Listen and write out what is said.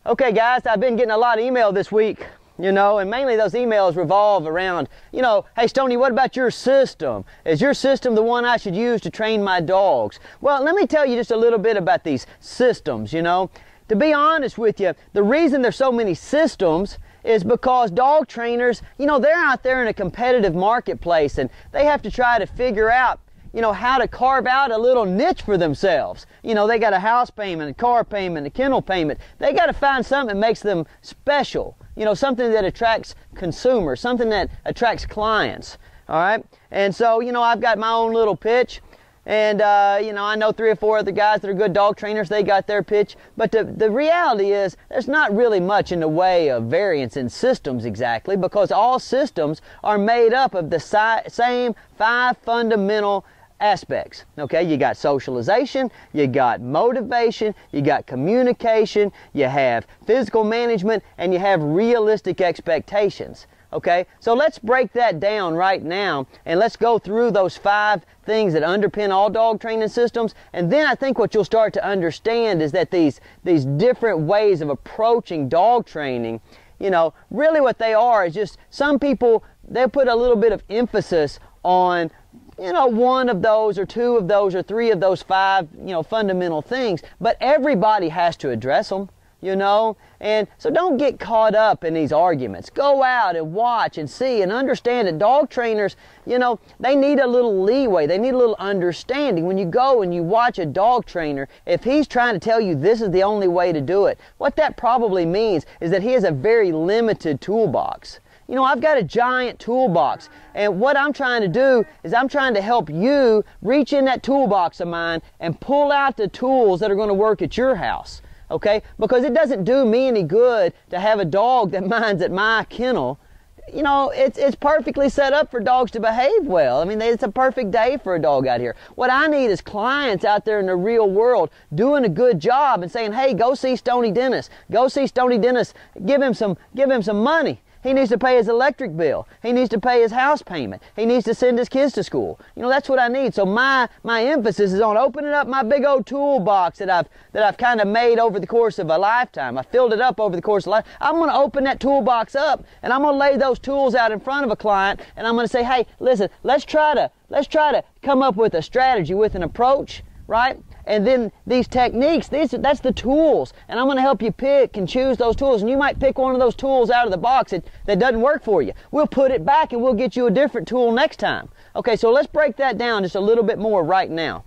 Okay guys, I've been getting a lot of email this week, and mainly those emails revolve around, hey Stonnie, what about your system? Is your system the one I should use to train my dogs? Well, let me tell you just a little bit about these systems, To be honest with you, the reason there's so many systems is because dog trainers, they're out there in a competitive marketplace and they have to try to figure out how to carve out a little niche for themselves. They got a house payment, a car payment, a kennel payment. They got to find something that makes them special. Something that attracts consumers, something that attracts clients. All right. And so, I've got my own little pitch. And, I know 3 or 4 other guys that are good dog trainers. They got their pitch. But the reality is there's not really much in the way of variance in systems exactly, because all systems are made up of the same 5 fundamental aspects. Okay, you got socialization, you got motivation, you got communication, you have physical management, and you have realistic expectations. Okay, so let's break that down right now and let's go through those 5 things that underpin all dog training systems. And then I think what you'll start to understand is that these different ways of approaching dog training, really what they are is just some people, they put a little bit of emphasis on one of those or 2 of those or 3 of those 5, fundamental things, but everybody has to address them, and so don't get caught up in these arguments. Go out and watch and see and understand that dog trainers, they need a little leeway. They need a little understanding. When you go and you watch a dog trainer, if he's trying to tell you this is the only way to do it, what that probably means is that he has a very limited toolbox. I've got a giant toolbox, and what I'm trying to do is I'm trying to help you reach in that toolbox of mine and pull out the tools that are going to work at your house, okay? Because it doesn't do me any good to have a dog that minds at my kennel. It's perfectly set up for dogs to behave well. I mean, it's a perfect day for a dog out here. What I need is clients out there in the real world doing a good job and saying, hey, go see Stonnie Dennis. Go see Stonnie Dennis. Give him some money. He needs to pay his electric bill. He needs to pay his house payment. He needs to send his kids to school. That's what I need. So my emphasis is on opening up my big old toolbox that I've kind of made over the course of a lifetime. I filled it up over the course of life. I'm going to open that toolbox up and I'm going to lay those tools out in front of a client and I'm going to say, hey, listen, let's try to come up with a strategy, with an approach, right? And then these techniques, that's the tools. And I'm going to help you pick and choose those tools. And you might pick one of those tools out of the box that doesn't work for you. We'll put it back and we'll get you a different tool next time. Okay, so let's break that down just a little bit more right now.